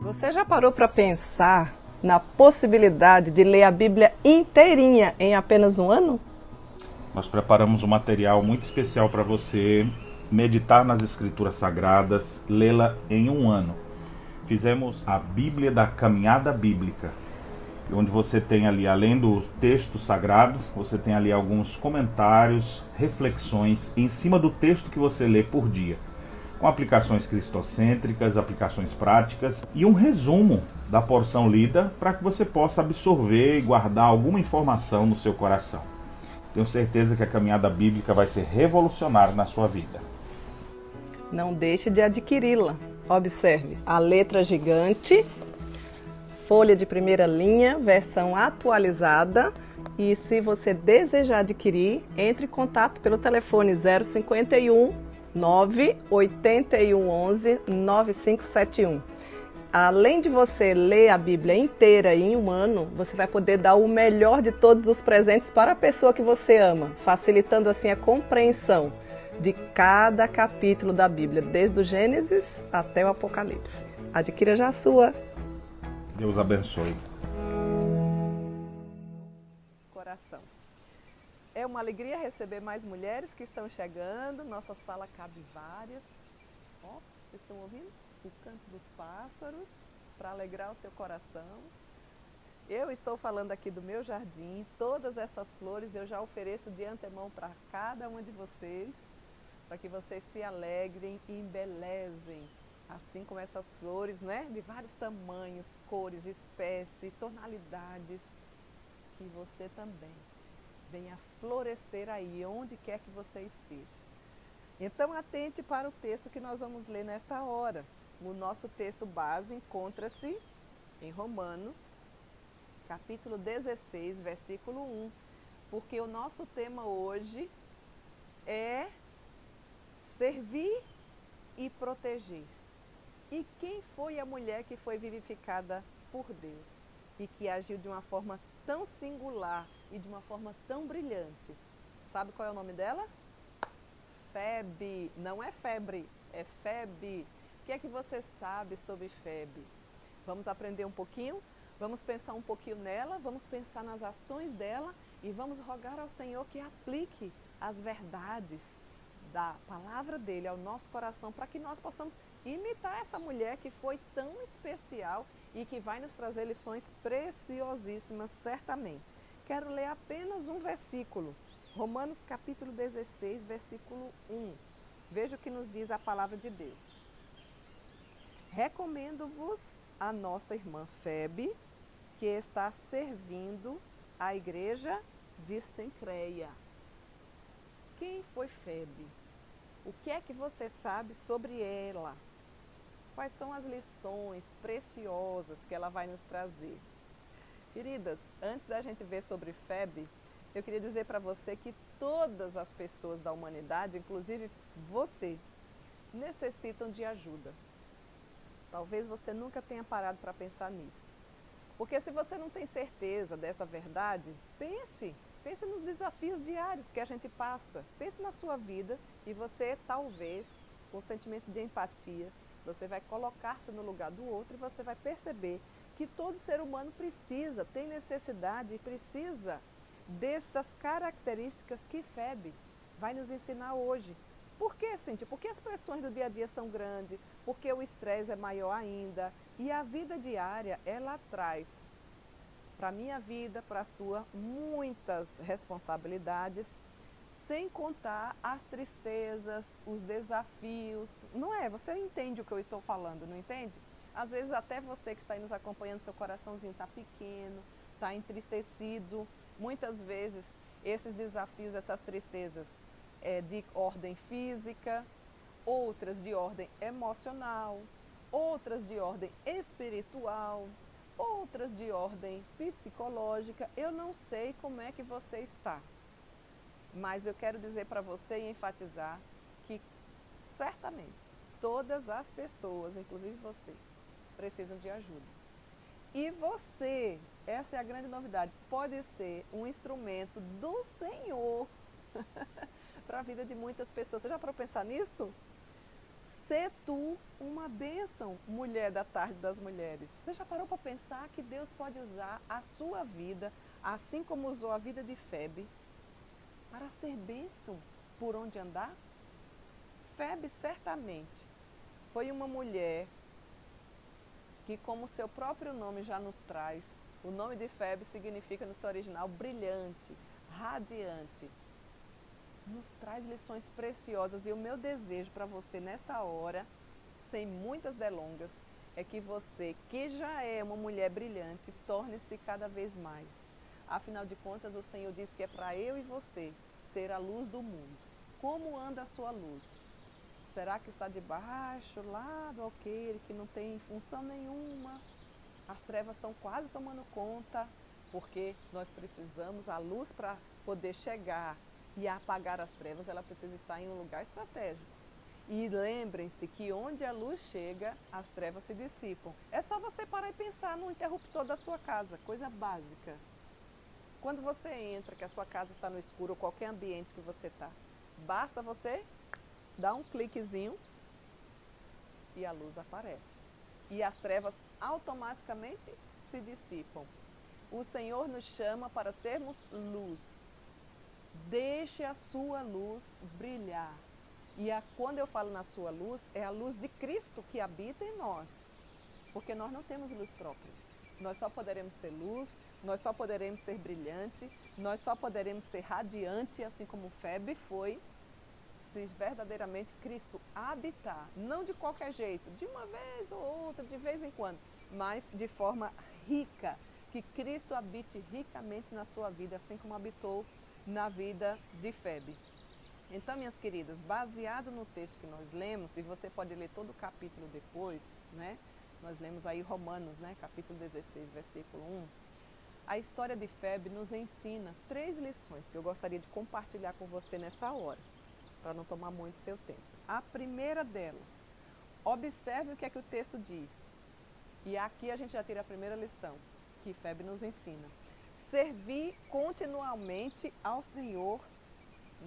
Você já parou para pensar na possibilidade de ler a Bíblia inteirinha em apenas um ano? Nós preparamos um material muito especial para você meditar nas Escrituras Sagradas, lê-la em um ano. Fizemos a Bíblia da Caminhada Bíblica, onde você tem ali, além do texto sagrado, você tem ali alguns comentários, reflexões em cima do texto que você lê por dia, com aplicações cristocêntricas, aplicações práticas e um resumo da porção lida para que você possa absorver e guardar alguma informação no seu coração. Tenho certeza que a caminhada bíblica vai ser revolucionária na sua vida. Não deixe de adquiri-la. Observe a letra gigante, folha de primeira linha, versão atualizada. E se você desejar adquirir, entre em contato pelo telefone 051 981 11 9571. Além de você ler a Bíblia inteira em um ano, você vai poder dar o melhor de todos os presentes para a pessoa que você ama, facilitando assim a compreensão de cada capítulo da Bíblia, desde o Gênesis até o Apocalipse. Adquira já a sua. Deus abençoe. Coração. É uma alegria receber mais mulheres que estão chegando. Nossa sala cabe várias. Ó, vocês estão ouvindo? O canto dos pássaros, para alegrar o seu coração. Eu estou falando aqui do meu jardim, todas essas flores eu já ofereço de antemão para cada uma de vocês, para que vocês se alegrem e embelezem, assim como essas flores, né, de vários tamanhos, cores, espécies, tonalidades, que você também venha florescer aí, onde quer que você esteja. Então atente para o texto que nós vamos ler nesta hora. O nosso texto base encontra-se em Romanos, capítulo 16, versículo 1, porque o nosso tema hoje é servir e proteger. E quem foi a mulher que foi vivificada por Deus e que agiu de uma forma tão singular e de uma forma tão brilhante? Sabe qual é o nome dela? Febe, não é febre, é Febe. O que é que você sabe sobre Febe? Vamos aprender um pouquinho? Vamos pensar um pouquinho nela, vamos pensar nas ações dela e vamos rogar ao Senhor que aplique as verdades da palavra dele ao nosso coração para que nós possamos imitar essa mulher que foi tão especial e que vai nos trazer lições preciosíssimas, certamente. Quero ler apenas um versículo, Romanos capítulo 16, versículo 1. Veja o que nos diz a palavra de Deus. Recomendo-vos a nossa irmã Febe, que está servindo a igreja de Cencreia. Quem foi Febe? O que é que você sabe sobre ela? Quais são as lições preciosas que ela vai nos trazer? Queridas, antes da gente ver sobre Febe, eu queria dizer para você que todas as pessoas da humanidade, inclusive você, necessitam de ajuda. Talvez você nunca tenha parado para pensar nisso. Porque se você não tem certeza desta verdade, pense nos desafios diários que a gente passa. Pense na sua vida e você talvez, com sentimento de empatia, você vai colocar-se no lugar do outro e você vai perceber que todo ser humano precisa, tem necessidade e precisa dessas características que Febe vai nos ensinar hoje. Por que, Cíntia? Porque as pressões do dia a dia são grandes, porque o estresse é maior ainda e a vida diária, ela traz para a minha vida, para a sua, muitas responsabilidades, sem contar as tristezas, os desafios, não é? Você entende o que eu estou falando, não entende? Às vezes até você que está aí nos acompanhando, seu coraçãozinho está pequeno, está entristecido. Muitas vezes esses desafios, essas tristezas de ordem física, outras de ordem emocional, outras de ordem espiritual, outras de ordem psicológica. Eu não sei como é que você está, mas eu quero dizer para você e enfatizar que certamente todas as pessoas, inclusive você, precisam de ajuda. E você, essa é a grande novidade, pode ser um instrumento do Senhor para a vida de muitas pessoas. Você já parou para pensar nisso? Sê tu uma bênção, mulher da tarde das mulheres. Você já parou para pensar que Deus pode usar a sua vida, assim como usou a vida de Febe, para ser bênção por onde andar? Febe certamente foi uma mulher que, como seu próprio nome já nos traz, o nome de Febe significa no seu original brilhante, radiante. Nos traz lições preciosas e o meu desejo para você nesta hora, sem muitas delongas, é que você, que já é uma mulher brilhante, torne-se cada vez mais. Afinal de contas, o Senhor diz que é para eu e você ser a luz do mundo. Como anda a sua luz? Será que está debaixo lá do alqueire, que não tem função nenhuma? As trevas estão quase tomando conta, porque nós precisamos, a luz para poder chegar e apagar as trevas, ela precisa estar em um lugar estratégico. E lembrem-se que onde a luz chega, as trevas se dissipam. É só você parar e pensar no interruptor da sua casa, coisa básica. Quando você entra, que a sua casa está no escuro, ou qualquer ambiente que você está, basta você dar um cliquezinho e a luz aparece. E as trevas automaticamente se dissipam. O Senhor nos chama para sermos luz. Deixe a sua luz brilhar. E quando eu falo na sua luz, é a luz de Cristo que habita em nós. Porque nós não temos luz própria. Nós só poderemos ser luz, nós só poderemos ser brilhante, nós só poderemos ser radiante, assim como Febe foi, se verdadeiramente Cristo habitar. Não de qualquer jeito, de uma vez ou outra, de vez em quando, mas de forma rica. Que Cristo habite ricamente na sua vida, assim como habitou na vida de Febe. Então, minhas queridas, baseado no texto que nós lemos, e você pode ler todo o capítulo depois, né? Nós lemos aí Romanos, né? Capítulo 16, versículo 1. A história de Febe nos ensina 3 lições que eu gostaria de compartilhar com você nessa hora, para não tomar muito seu tempo. A primeira delas, observe o que é que o texto diz. E aqui a gente já tira a primeira lição que Febe nos ensina. Servir continuamente ao Senhor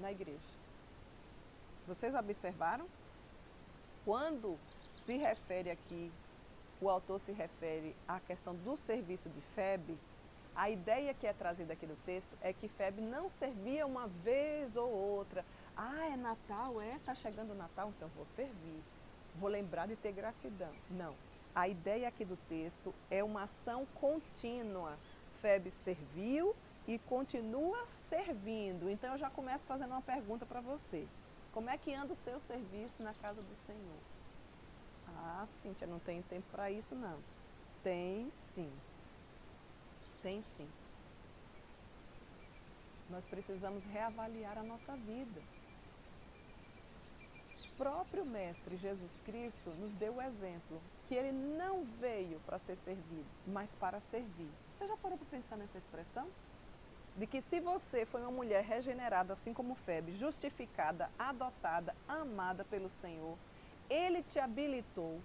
na igreja. Vocês observaram? Quando se refere aqui, o autor se refere à questão do serviço de Febe, a ideia que é trazida aqui do texto é que Febe não servia uma vez ou outra. Ah, é Natal, está chegando o Natal, então vou servir. Vou lembrar de ter gratidão. Não. A ideia aqui do texto é uma ação contínua. Febe serviu e continua servindo. Então eu já começo fazendo uma pergunta para você. Como é que anda o seu serviço na casa do Senhor? Ah, Cíntia, não tenho tempo para isso não. Tem sim. Tem sim. Nós precisamos reavaliar a nossa vida. O próprio Mestre Jesus Cristo nos deu o exemplo que ele não veio para ser servido, mas para servir. Você já parou para pensar nessa expressão? De que se você foi uma mulher regenerada, assim como Febe, justificada, adotada, amada pelo Senhor, ele te habilitou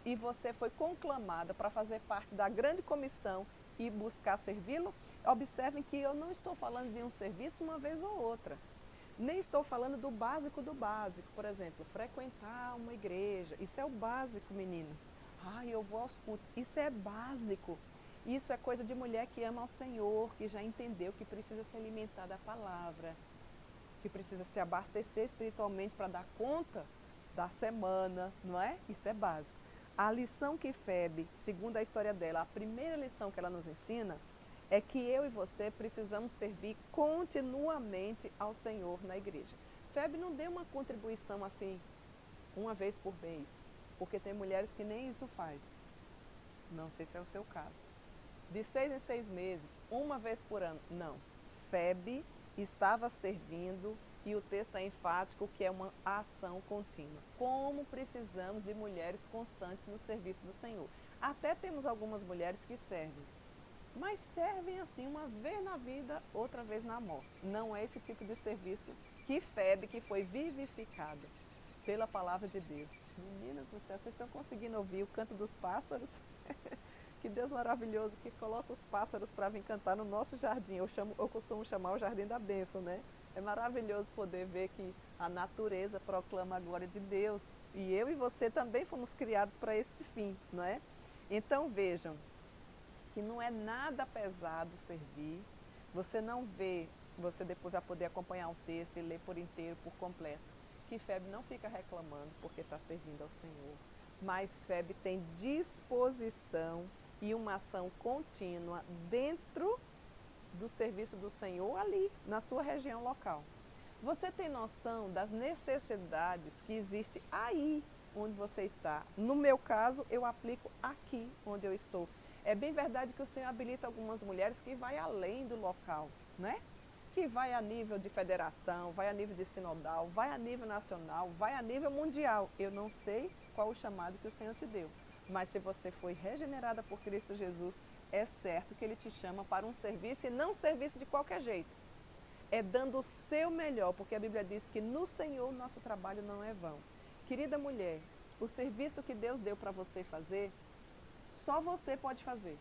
e você foi conclamada para fazer parte da grande comissão e buscar servi-lo. Observem que eu não estou falando de um serviço uma vez ou outra. Nem estou falando do básico do básico. Por exemplo, frequentar uma igreja. Isso é o básico, meninas. Eu vou aos cultos. Isso é básico. Isso é coisa de mulher que ama ao Senhor, que já entendeu que precisa se alimentar da palavra, que precisa se abastecer espiritualmente para dar conta da semana, não é? Isso é básico. A lição que Febe, segundo a história dela, a primeira lição que ela nos ensina, é que eu e você precisamos servir continuamente ao Senhor na igreja. Febe não deu uma contribuição assim, uma vez por mês, porque tem mulheres que nem isso faz. Não sei se é o seu caso. De 6 em 6 meses, uma vez por ano. Não. Febe estava servindo e o texto é enfático que é uma ação contínua. Como precisamos de mulheres constantes no serviço do Senhor. Até temos algumas mulheres que servem, mas servem assim uma vez na vida, outra vez na morte. Não é esse tipo de serviço que Febe, que foi vivificada pela palavra de Deus. Meninas do céu, vocês estão conseguindo ouvir o canto dos pássaros? Que Deus maravilhoso que coloca os pássaros para vir cantar no nosso jardim. Eu costumo chamar o jardim da bênção, né? É maravilhoso poder ver que a natureza proclama a glória de Deus. E eu e você também fomos criados para este fim, não é? Então vejam que não é nada pesado servir. Você não vê, você depois vai poder acompanhar um texto e ler por inteiro, por completo, que Febe não fica reclamando porque está servindo ao Senhor. Mas Febe tem disposição e uma ação contínua dentro do serviço do Senhor ali, na sua região local. Você tem noção das necessidades que existem aí onde você está? No meu caso, eu aplico aqui onde eu estou. É bem verdade que o Senhor habilita algumas mulheres que vai além do local, né? Que vai a nível de federação, vai a nível de sinodal, vai a nível nacional, vai a nível mundial. Eu não sei qual o chamado que o Senhor te deu, mas se você foi regenerada por Cristo Jesus, é certo que Ele te chama para um serviço e não um serviço de qualquer jeito. É dando o seu melhor, porque a Bíblia diz que no Senhor o nosso trabalho não é vão. Querida mulher, o serviço que Deus deu para você fazer, só você pode fazer.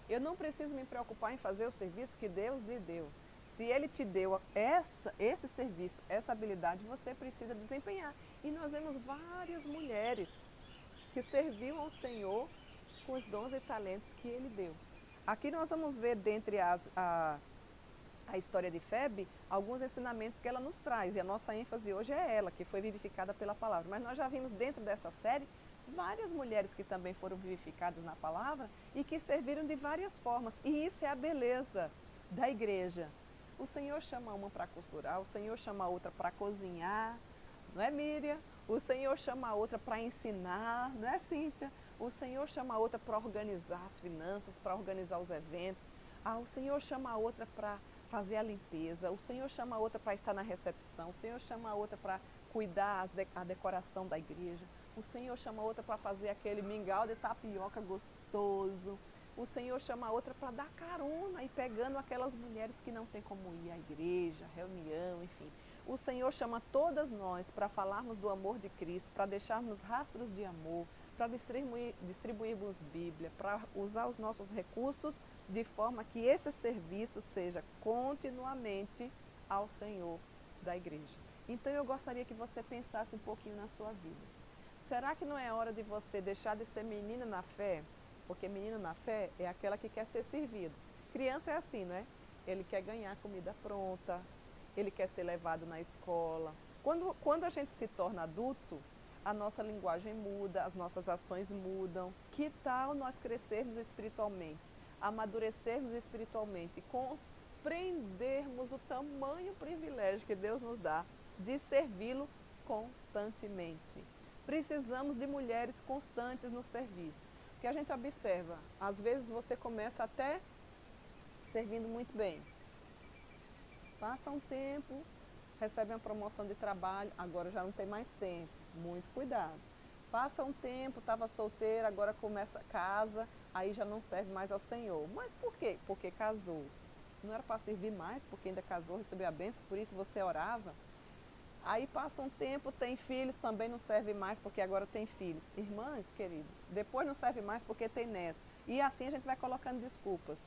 Eu não preciso me preocupar em fazer o serviço que Deus lhe deu. Se Ele te deu esse serviço, essa habilidade, você precisa desempenhar. E nós vemos várias mulheres que serviam ao Senhor com os dons e talentos que Ele deu. Aqui nós vamos ver, dentre a história de Febe, alguns ensinamentos que ela nos traz. E a nossa ênfase hoje é ela, que foi vivificada pela palavra. Mas nós já vimos dentro dessa série várias mulheres que também foram vivificadas na palavra e que serviram de várias formas. E isso é a beleza da igreja. O Senhor chama uma para costurar, o Senhor chama a outra para cozinhar, não é, Miriam? O Senhor chama a outra para ensinar, não é, Cíntia? O Senhor chama a outra para organizar as finanças, para organizar os eventos. O Senhor chama a outra para fazer a limpeza, o Senhor chama a outra para estar na recepção, o Senhor chama a outra para cuidar a decoração da igreja, o Senhor chama a outra para fazer aquele mingau de tapioca gostoso, o Senhor chama a outra para dar carona e pegando aquelas mulheres que não têm como ir à igreja, reunião, enfim. O Senhor chama todas nós para falarmos do amor de Cristo, para deixarmos rastros de amor, para distribuirmos Bíblia, para usar os nossos recursos de forma que esse serviço seja continuamente ao Senhor da igreja. Então eu gostaria que você pensasse um pouquinho na sua vida. Será que não é hora de você deixar de ser menina na fé? Porque menino na fé é aquela que quer ser servido. Criança é assim, não é? Ele quer ganhar comida pronta, ele quer ser levado na escola. Quando a gente se torna adulto, a nossa linguagem muda, as nossas ações mudam. Que tal nós crescermos espiritualmente, amadurecermos espiritualmente, compreendermos o tamanho privilégio que Deus nos dá de servi-lo constantemente? Precisamos de mulheres constantes no serviço. Porque a gente observa, às vezes você começa até servindo muito bem. Passa um tempo, recebe uma promoção de trabalho, agora já não tem mais tempo. Muito cuidado. Passa um tempo, estava solteira, agora começa casa, aí já não serve mais ao Senhor. Mas por quê? Porque casou. Não era para servir mais, porque ainda casou, recebeu a bênção, por isso você orava. Aí passa um tempo, tem filhos, também não serve mais, porque agora tem filhos. Irmãs queridas, depois não serve mais porque tem neto. E assim a gente vai colocando desculpas.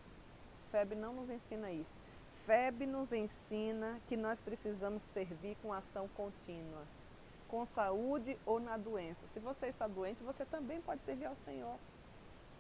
Febe não nos ensina isso. Febe nos ensina que nós precisamos servir com ação contínua, com saúde ou na doença. Se você está doente, você também pode servir ao Senhor.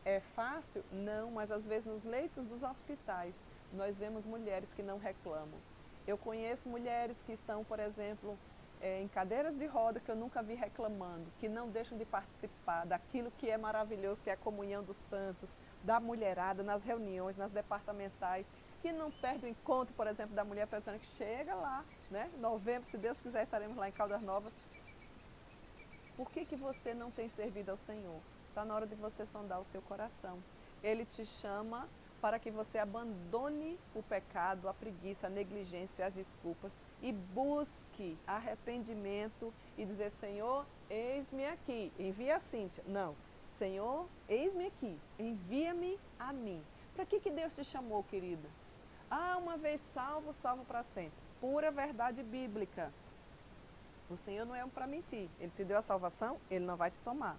É fácil? Não, mas às vezes nos leitos dos hospitais, nós vemos mulheres que não reclamam. Eu conheço mulheres que estão, por exemplo, em cadeiras de roda, que eu nunca vi reclamando, que não deixam de participar daquilo que é maravilhoso, que é a comunhão dos santos, da mulherada, nas reuniões, nas departamentais, que não perde o encontro, por exemplo, da mulher pretana, que chega lá, né? Novembro, se Deus quiser, estaremos lá em Caldas Novas. Por que você não tem servido ao Senhor? Está na hora de você sondar o seu coração. Ele te chama para que você abandone o pecado, a preguiça, a negligência, as desculpas e busque arrependimento e dizer: Senhor, eis-me aqui, envia a Cíntia. Não, Senhor, eis-me aqui, envia-me a mim. Para que Deus te chamou, querida? Uma vez salvo, salvo para sempre. Pura verdade bíblica. O Senhor não é um para mentir. Ele te deu a salvação, Ele não vai te tomar.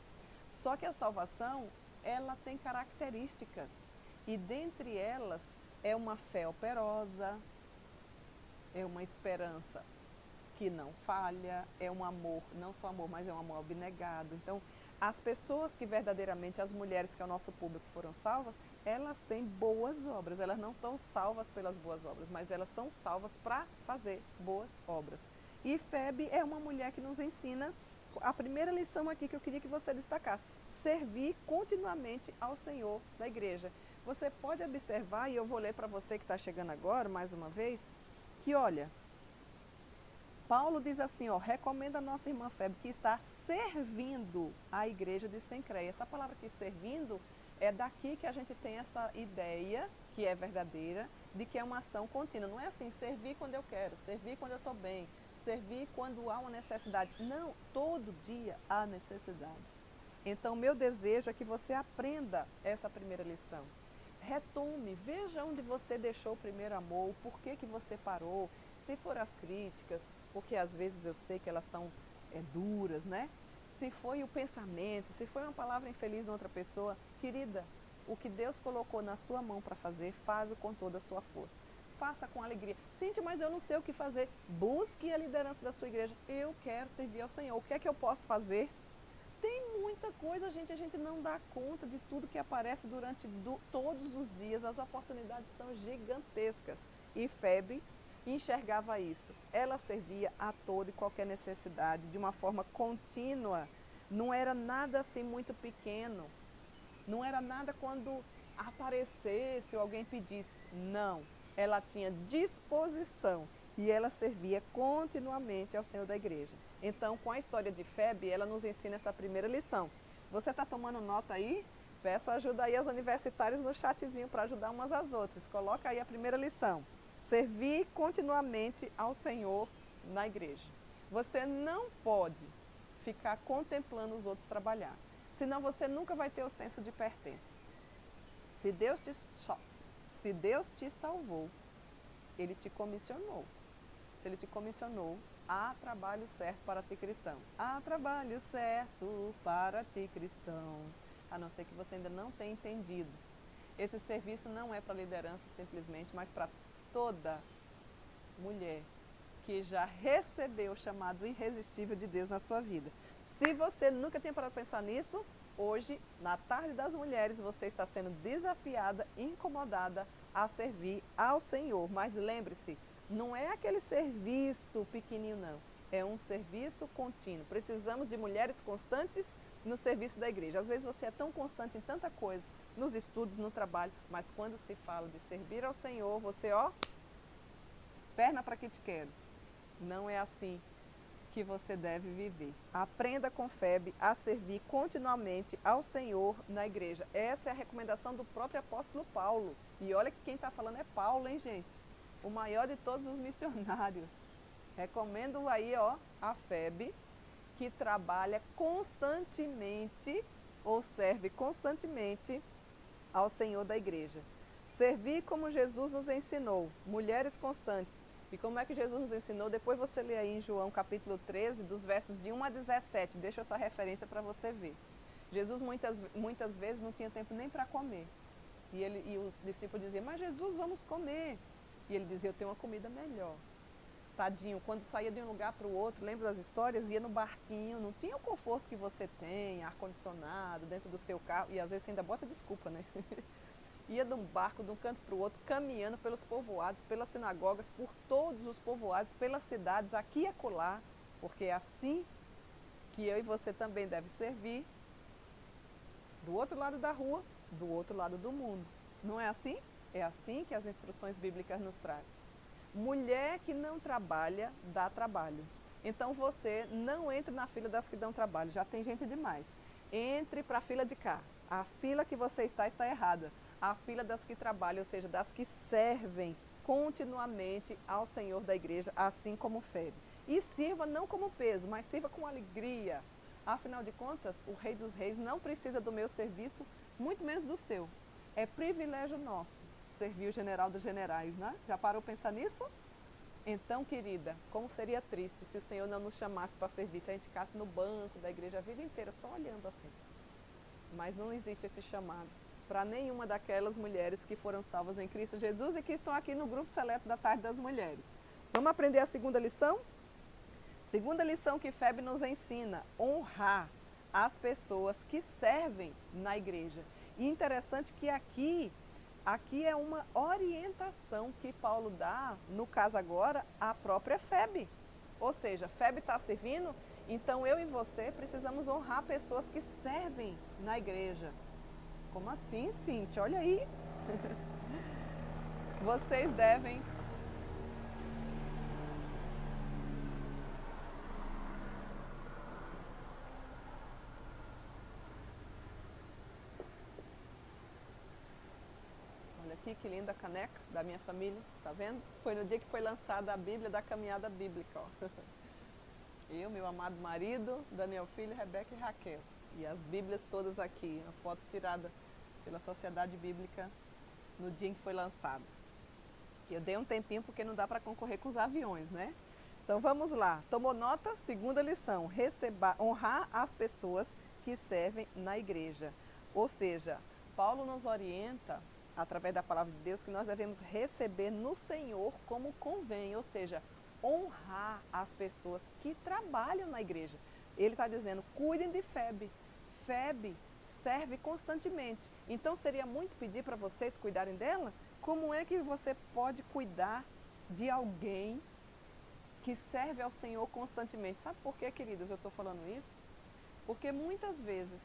Só que a salvação, ela tem características. E dentre elas é uma fé operosa, é uma esperança que não falha, é um amor, não só amor, mas é um amor abnegado. Então, as pessoas que verdadeiramente, as mulheres que é o nosso público foram salvas, elas têm boas obras, elas não estão salvas pelas boas obras, mas elas são salvas para fazer boas obras. E Febe é uma mulher que nos ensina a primeira lição aqui que eu queria que você destacasse: servir continuamente ao Senhor da igreja. Você pode observar, e eu vou ler para você que está chegando agora, mais uma vez, que olha, Paulo diz assim, ó, recomenda a nossa irmã Febe, que está servindo a igreja de Cencreia. Essa palavra aqui, servindo, é daqui que a gente tem essa ideia, que é verdadeira, de que é uma ação contínua. Não é assim, servir quando eu quero, servir quando eu estou bem, servir quando há uma necessidade. Não, todo dia há necessidade. Então, meu desejo é que você aprenda essa primeira lição. Retome, veja onde você deixou o primeiro amor, por que você parou, se for as críticas, porque às vezes eu sei que elas são duras, né? Se foi o pensamento, se foi uma palavra infeliz de outra pessoa, querida, o que Deus colocou na sua mão para fazer, faz-o com toda a sua força. Faça com alegria. Cíntia, mas eu não sei o que fazer. Busque a liderança da sua igreja. Eu quero servir ao Senhor. O que é que eu posso fazer? Tem muita coisa, gente, a gente não dá conta de tudo que aparece durante todos os dias. As oportunidades são gigantescas. E Febe enxergava isso. Ela servia a toda e qualquer necessidade de uma forma contínua. Não era nada assim muito pequeno. Não era nada quando aparecesse ou alguém pedisse. Não. Ela tinha disposição e ela servia continuamente ao Senhor da igreja. Então, com a história de Febe, ela nos ensina essa primeira lição. Você está tomando nota aí? Peço ajuda aí aos universitários no chatzinho para ajudar umas às outras. Coloca aí a primeira lição. Servir continuamente ao Senhor na igreja. Você não pode ficar contemplando os outros trabalhar, senão você nunca vai ter o senso de pertença. Se Deus te salvou, Ele te comissionou. Se Ele te comissionou, há trabalho certo para ti cristão. Há trabalho certo para ti cristão. A não ser que você ainda não tenha entendido. Esse serviço não é para liderança simplesmente, mas para toda mulher que já recebeu o chamado irresistível de Deus na sua vida. Se você nunca tinha parado para pensar nisso, hoje, na tarde das mulheres, você está sendo desafiada, incomodada a servir ao Senhor. Mas lembre-se, não é aquele serviço pequenininho, não. É um serviço contínuo. Precisamos de mulheres constantes no serviço da igreja. Às vezes você é tão constante em tanta coisa, nos estudos, no trabalho, mas quando se fala de servir ao Senhor, você, ó, perna para que te quero. Não é assim que você deve viver. Aprenda com Febe a servir continuamente ao Senhor na igreja. Essa é a recomendação do próprio apóstolo Paulo. E olha que quem está falando é Paulo, hein, gente? O maior de todos os missionários. Recomendo aí, ó, a Febe, que trabalha constantemente ou serve constantemente ao Senhor da igreja. Servir como Jesus nos ensinou, mulheres constantes. E como é que Jesus nos ensinou? Depois você lê aí em João capítulo 13, dos versos de 1 a 17. Deixa essa referência para você ver. Jesus muitas vezes não tinha tempo nem para comer. E os discípulos diziam, mas Jesus, vamos comer. E ele dizia, eu tenho uma comida melhor. Tadinho, quando saía de um lugar para o outro, lembra das histórias? Ia no barquinho, não tinha o conforto que você tem, ar-condicionado, dentro do seu carro. E às vezes você ainda bota desculpa, né? Ia de um barco, de um canto para o outro, caminhando pelos povoados, pelas sinagogas, por todos os povoados, pelas cidades, aqui e acolá, porque é assim que eu e você também deve servir, do outro lado da rua, do outro lado do mundo. Não é assim? É assim que as instruções bíblicas nos trazem. Mulher que não trabalha, dá trabalho. Então você não entre na fila das que dão trabalho, já tem gente demais. Entre para a fila de cá. A fila que você está errada. A fila das que trabalham, ou seja, das que servem continuamente ao Senhor da igreja, assim como Febe. E sirva não como peso, mas sirva com alegria. Afinal de contas, o Rei dos Reis não precisa do meu serviço, muito menos do seu. É privilégio nosso servir o general dos generais, né? Já parou para pensar nisso? Então, querida, como seria triste se o Senhor não nos chamasse para servir, se a gente ficasse no banco da igreja a vida inteira só olhando assim. Mas não existe esse chamado para nenhuma daquelas mulheres que foram salvas em Cristo Jesus e que estão aqui no grupo seleto da tarde das mulheres. Vamos aprender a segunda lição? Segunda lição que Febe nos ensina: honrar as pessoas que servem na igreja. E interessante que aqui é uma orientação que Paulo dá, no caso agora, à própria Febe. Ou seja, Febe está servindo, então eu e você precisamos honrar pessoas que servem na igreja. Como assim, Cíntia? Olha aí. Vocês devem... Olha aqui que linda caneca da minha família, tá vendo? Foi no dia que foi lançada a Bíblia da Caminhada Bíblica, ó. Eu, meu amado marido, Daniel Filho, Rebeca e Raquel. E as Bíblias todas aqui, a foto tirada pela Sociedade Bíblica no dia em que foi lançada. E eu dei um tempinho porque não dá para concorrer com os aviões, né? Então vamos lá. Tomou nota? Segunda lição: honrar as pessoas que servem na igreja. Ou seja, Paulo nos orienta, através da palavra de Deus, que nós devemos receber no Senhor como convém, ou seja, honrar as pessoas que trabalham na igreja. Ele está dizendo, cuidem de Febe. Febe serve constantemente. Então seria muito pedir para vocês cuidarem dela? Como é que você pode cuidar de alguém que serve ao Senhor constantemente? Sabe por quê, queridas, eu estou falando isso? Porque muitas vezes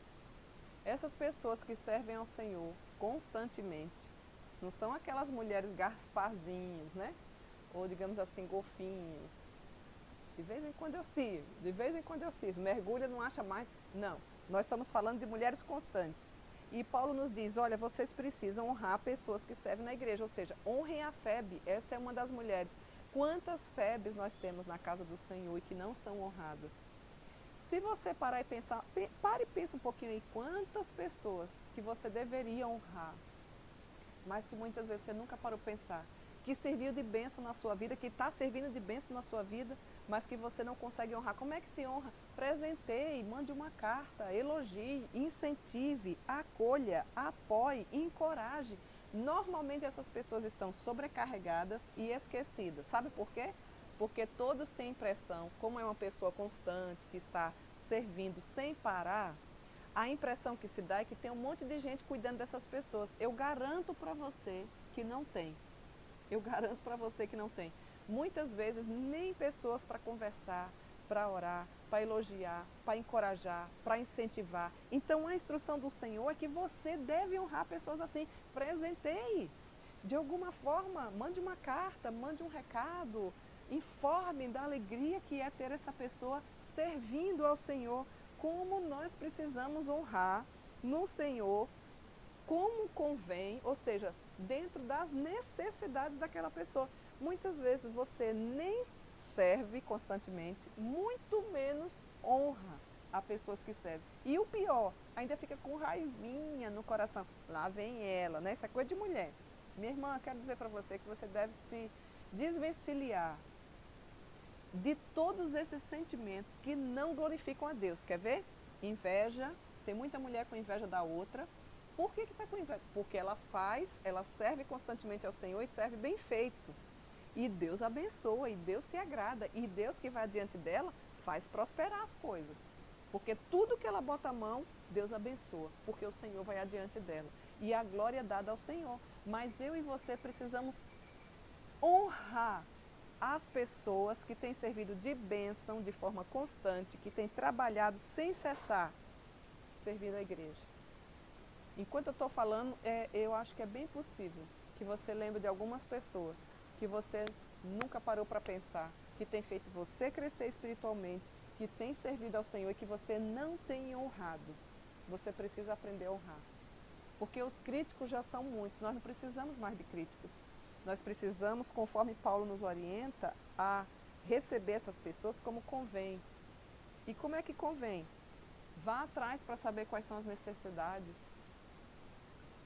essas pessoas que servem ao Senhor constantemente não são aquelas mulheres Gasparzinhos, né? Ou digamos assim, golfinhos. De vez em quando eu sirvo, mergulha, não acha mais. Não, nós estamos falando de mulheres constantes. E Paulo nos diz, olha, vocês precisam honrar pessoas que servem na igreja, ou seja, honrem a Febe, essa é uma das mulheres. Quantas Febes nós temos na casa do Senhor e que não são honradas? Se você parar e pensar, pare e pensa um pouquinho aí, quantas pessoas que você deveria honrar, mas que muitas vezes você nunca parou para pensar, que serviu de bênção na sua vida, que está servindo de bênção na sua vida, mas que você não consegue honrar. Como é que se honra? Presenteie, mande uma carta, elogie, incentive, acolha, apoie, encoraje. Normalmente essas pessoas estão sobrecarregadas e esquecidas. Sabe por quê? Porque todos têm impressão, como é uma pessoa constante, que está servindo sem parar, a impressão que se dá é que tem um monte de gente cuidando dessas pessoas. Eu garanto para você que não tem. Eu garanto para você que não tem. Muitas vezes nem pessoas para conversar, para orar, para elogiar, para encorajar, para incentivar. Então a instrução do Senhor é que você deve honrar pessoas assim. Presenteie. De alguma forma, mande uma carta, mande um recado, informe da alegria que é ter essa pessoa servindo ao Senhor. Como nós precisamos honrar no Senhor, como convém, ou seja, dentro das necessidades daquela pessoa. Muitas vezes você nem serve constantemente, muito menos honra a pessoas que servem. E o pior, ainda fica com raivinha no coração. Lá vem ela, né? Isso é coisa de mulher. Minha irmã, quero dizer para você que você deve se desvencilhar de todos esses sentimentos que não glorificam a Deus. Quer ver? Inveja. Tem muita mulher com inveja da outra. Por que está com inveja? Porque ela serve constantemente ao Senhor e serve bem feito. E Deus abençoa, e Deus se agrada. E Deus que vai diante dela faz prosperar as coisas. Porque tudo que ela bota a mão, Deus abençoa. Porque o Senhor vai adiante dela. E a glória é dada ao Senhor. Mas eu e você precisamos honrar as pessoas que têm servido de bênção de forma constante, que têm trabalhado sem cessar, servindo a igreja. Enquanto eu estou falando, eu acho que é bem possível que você lembre de algumas pessoas que você nunca parou para pensar, que tem feito você crescer espiritualmente, que tem servido ao Senhor e que você não tem honrado. Você precisa aprender a honrar. Porque os críticos já são muitos, nós não precisamos mais de críticos. Nós precisamos, conforme Paulo nos orienta, a receber essas pessoas como convém. E como é que convém? Vá atrás para saber quais são as necessidades.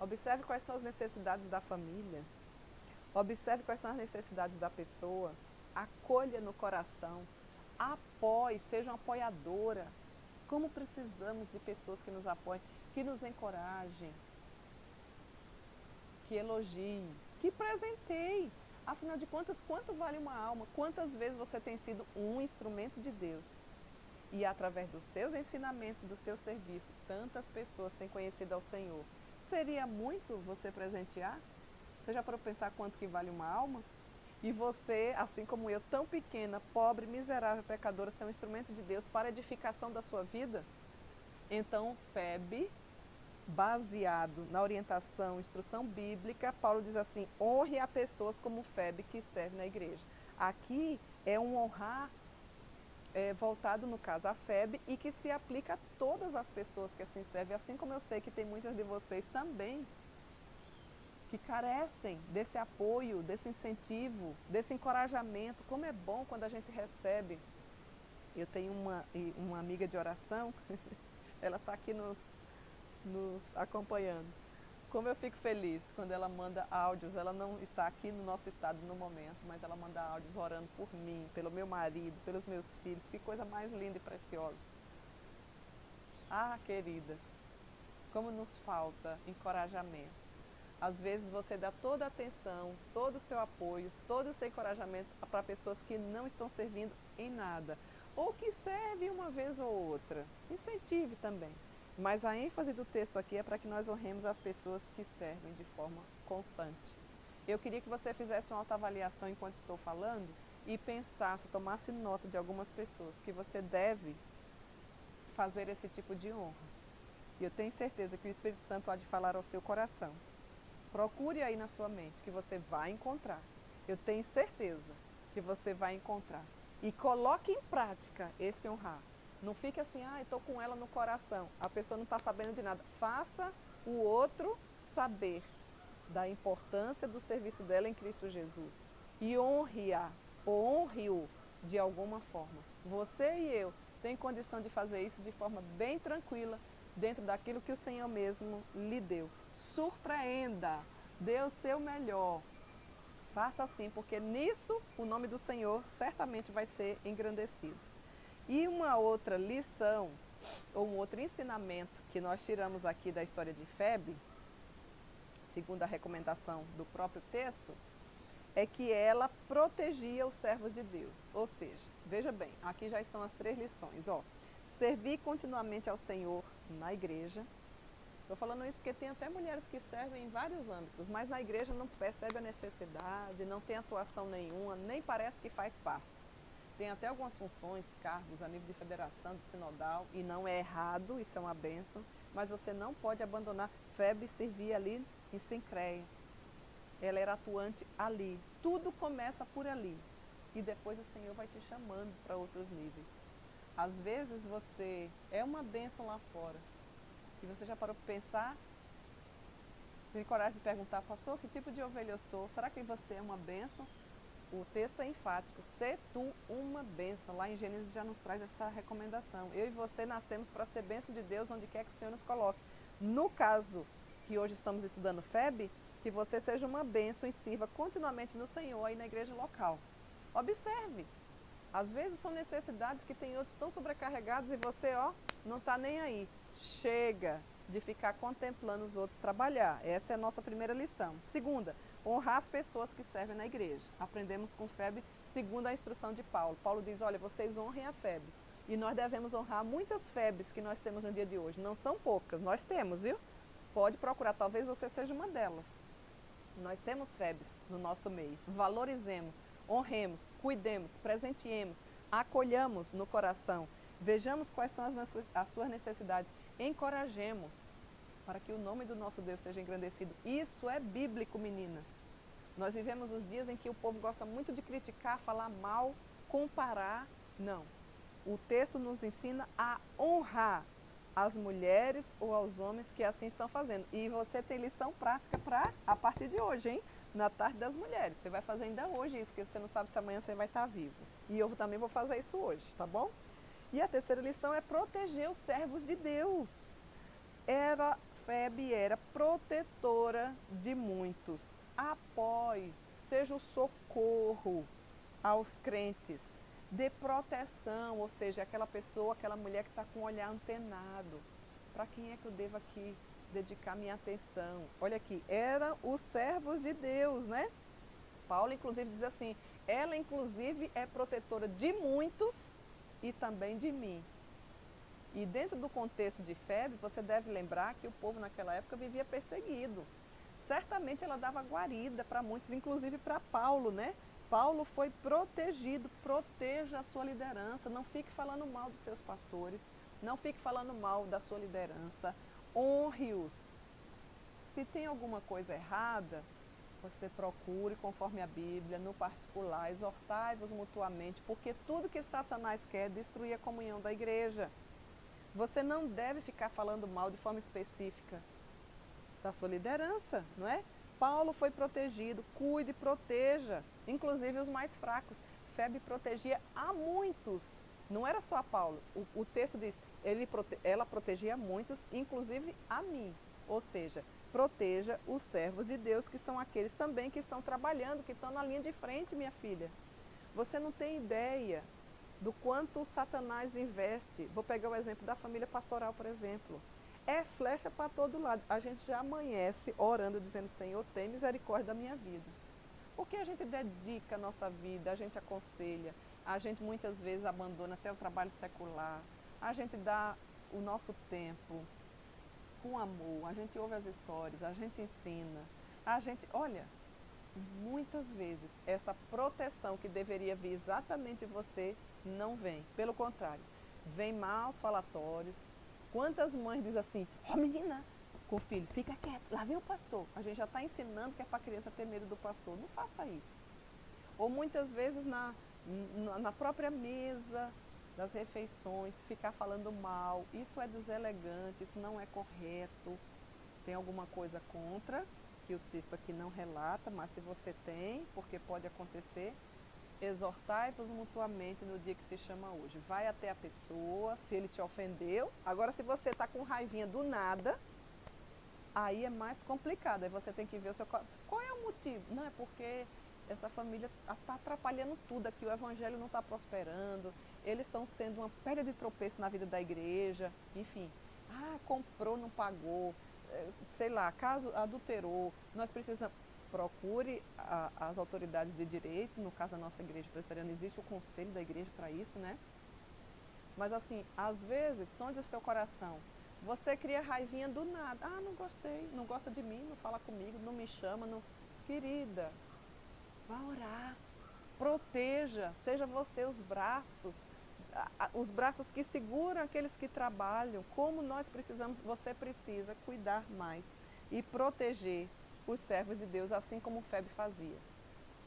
Observe quais são as necessidades da família. Observe quais são as necessidades da pessoa. Acolha no coração. Apoie, seja uma apoiadora. Como precisamos de pessoas que nos apoiem, que nos encorajem, que elogiem, que presenteiem. Afinal de contas, quanto vale uma alma? Quantas vezes você tem sido um instrumento de Deus? E através dos seus ensinamentos, do seu serviço, tantas pessoas têm conhecido ao Senhor. Seria muito você presentear? Você já parou para pensar quanto que vale uma alma? E você, assim como eu, tão pequena, pobre, miserável, pecadora, ser um instrumento de Deus para a edificação da sua vida? Então, FEB, baseado na orientação, instrução bíblica, Paulo diz assim, honre a pessoas como FEB que serve na igreja. Aqui é um honrar voltado, no caso, à FEB e que se aplica a todas as pessoas que assim servem, assim como eu sei que tem muitas de vocês também que carecem desse apoio, desse incentivo, desse encorajamento. Como é bom quando a gente recebe. Eu tenho uma amiga de oração, ela está aqui nos acompanhando. Como eu fico feliz quando ela manda áudios, ela não está aqui no nosso estado no momento, mas ela manda áudios orando por mim, pelo meu marido, pelos meus filhos, que coisa mais linda e preciosa. Ah, queridas, como nos falta encorajamento. Às vezes você dá toda a atenção, todo o seu apoio, todo o seu encorajamento para pessoas que não estão servindo em nada, ou que servem uma vez ou outra. Incentive também. Mas a ênfase do texto aqui é para que nós honremos as pessoas que servem de forma constante. Eu queria que você fizesse uma autoavaliação enquanto estou falando e pensasse, tomasse nota de algumas pessoas que você deve fazer esse tipo de honra. E eu tenho certeza que o Espírito Santo há de falar ao seu coração. Procure aí na sua mente que você vai encontrar. Eu tenho certeza que você vai encontrar. E coloque em prática esse honrar. Não fique assim, estou com ela no coração. A pessoa não está sabendo de nada. Faça o outro saber da importância do serviço dela em Cristo Jesus. E honre-a, ou honre-o de alguma forma. Você e eu tem condição de fazer isso de forma bem tranquila, dentro daquilo que o Senhor mesmo lhe deu. Surpreenda, dê o seu melhor. Faça assim, porque nisso o nome do Senhor certamente vai ser engrandecido. E uma outra lição, ou um outro ensinamento que nós tiramos aqui da história de Febe, segundo a recomendação do próprio texto, é que ela protegia os servos de Deus. Ou seja, veja bem, aqui já estão as 3 lições. Servir continuamente ao Senhor na igreja. Estou falando isso porque tem até mulheres que servem em vários âmbitos, mas na igreja não percebe a necessidade, não tem atuação nenhuma, nem parece que faz parte. Tem até algumas funções, cargos a nível de federação, de sinodal, e não é errado, isso é uma bênção, mas você não pode abandonar. Febe servia ali em Sincreia. Ela era atuante ali. Tudo começa por ali. E depois o Senhor vai te chamando para outros níveis. Às vezes você é uma bênção lá fora. E você já parou para pensar? Tem coragem de perguntar, pastor, que tipo de ovelha eu sou? Será que você é uma bênção? O texto é enfático. Sê tu uma bênção. Lá em Gênesis já nos traz essa recomendação. Eu e você nascemos para ser bênção de Deus onde quer que o Senhor nos coloque. No caso que hoje estamos estudando Febe, que você seja uma bênção e sirva continuamente no Senhor aí na igreja local. Observe. Às vezes são necessidades que tem outros tão sobrecarregados e você, não está nem aí. Chega de ficar contemplando os outros trabalhar. Essa é a nossa primeira lição. Segunda, honrar as pessoas que servem na igreja. Aprendemos com Febe, segundo a instrução de Paulo. Paulo diz, olha, vocês honrem a Febe. E nós devemos honrar muitas Febes que nós temos no dia de hoje. Não são poucas, nós temos, viu? Pode procurar, talvez você seja uma delas. Nós temos Febes no nosso meio. Valorizemos, honremos, cuidemos, presenteemos, acolhamos no coração. Vejamos quais são as suas necessidades. Encorajemos para que o nome do nosso Deus seja engrandecido. Isso é bíblico, meninas. Nós vivemos os dias em que o povo gosta muito de criticar, falar mal, comparar. Não. O texto nos ensina a honrar as mulheres ou aos homens que assim estão fazendo. E você tem lição prática para a partir de hoje, hein? Na tarde das mulheres. Você vai fazer ainda hoje isso, porque você não sabe se amanhã você vai estar vivo. E eu também vou fazer isso hoje, tá bom? E a terceira lição é proteger os servos de Deus. Febe era protetora de muitos. Apoie, seja o socorro aos crentes. Dê proteção, ou seja, aquela pessoa, aquela mulher que está com o olhar antenado. Para quem é que eu devo aqui dedicar minha atenção? Olha aqui, eram os servos de Deus, né? Paulo, inclusive, diz assim, ela, inclusive, é protetora de muitos e também de mim. E dentro do contexto de Febe, você deve lembrar que o povo naquela época vivia perseguido. Certamente ela dava guarida para muitos, inclusive para Paulo, né? Paulo foi protegido, proteja a sua liderança, não fique falando mal dos seus pastores, não fique falando mal da sua liderança, honre-os. Se tem alguma coisa errada, você procure, conforme a Bíblia, no particular, exortai-vos mutuamente, porque tudo que Satanás quer é destruir a comunhão da igreja. Você não deve ficar falando mal de forma específica da sua liderança, não é? Paulo foi protegido, cuide, proteja, inclusive os mais fracos. Febe protegia a muitos, não era só a Paulo. O texto diz, ela protegia muitos, inclusive a mim. Ou seja, proteja os servos de Deus, que são aqueles também que estão trabalhando, que estão na linha de frente, minha filha. Você não tem ideia do quanto Satanás investe. Vou pegar o exemplo da família pastoral, por exemplo. É flecha para todo lado. A gente já amanhece orando, dizendo, Senhor, tem misericórdia da minha vida. Porque a gente dedica a nossa vida, a gente aconselha, a gente muitas vezes abandona até o trabalho secular, a gente dá o nosso tempo com amor, a gente ouve as histórias, a gente ensina, a gente, olha, muitas vezes essa proteção que deveria vir exatamente de você não vem. Pelo contrário, vem maus falatórios. Quantas mães dizem assim, ó menina, com o filho, fica quieto, lá vem o pastor. A gente já está ensinando que é para a criança ter medo do pastor. Não faça isso. Ou muitas vezes na própria mesa das refeições, ficar falando mal. Isso é deselegante, isso não é correto. Tem alguma coisa contra, que o texto aqui não relata, mas se você tem, porque pode acontecer, exortai-vos mutuamente no dia que se chama hoje. Vai até a pessoa, se ele te ofendeu. Agora, se você está com raivinha do nada, aí é mais complicado. Aí você tem que ver o seu... Qual é o motivo? Não, é porque essa família está atrapalhando tudo aqui, o evangelho não está prosperando, eles estão sendo uma pedra de tropeço na vida da igreja, enfim. Ah, comprou, não pagou, sei lá, caso adulterou, nós precisamos... Procure as autoridades de direito, no caso da nossa igreja presbiteriana, existe o conselho da igreja para isso, né? Mas assim, às vezes, sonde o seu coração. Você cria raivinha do nada. Ah, não gostei, não gosta de mim, não fala comigo, não me chama. Não... Querida, vá orar, proteja, seja você os braços que seguram aqueles que trabalham. Como nós precisamos, você precisa cuidar mais e proteger os servos de Deus, assim como Febe fazia.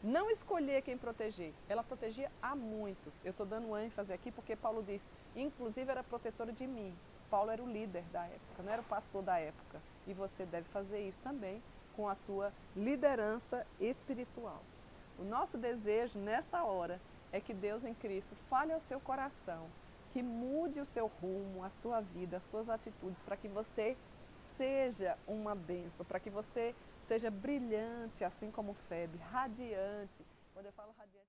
Não escolher quem proteger, ela protegia a muitos. Eu estou dando ênfase aqui porque Paulo diz, inclusive era protetora de mim. Paulo era o líder da época, não era o pastor da época. E você deve fazer isso também com a sua liderança espiritual. O nosso desejo nesta hora é que Deus em Cristo fale ao seu coração, que mude o seu rumo, a sua vida, as suas atitudes, para que você seja uma bênção, para que você seja brilhante, assim como Febe, radiante. Quando eu falo radiante...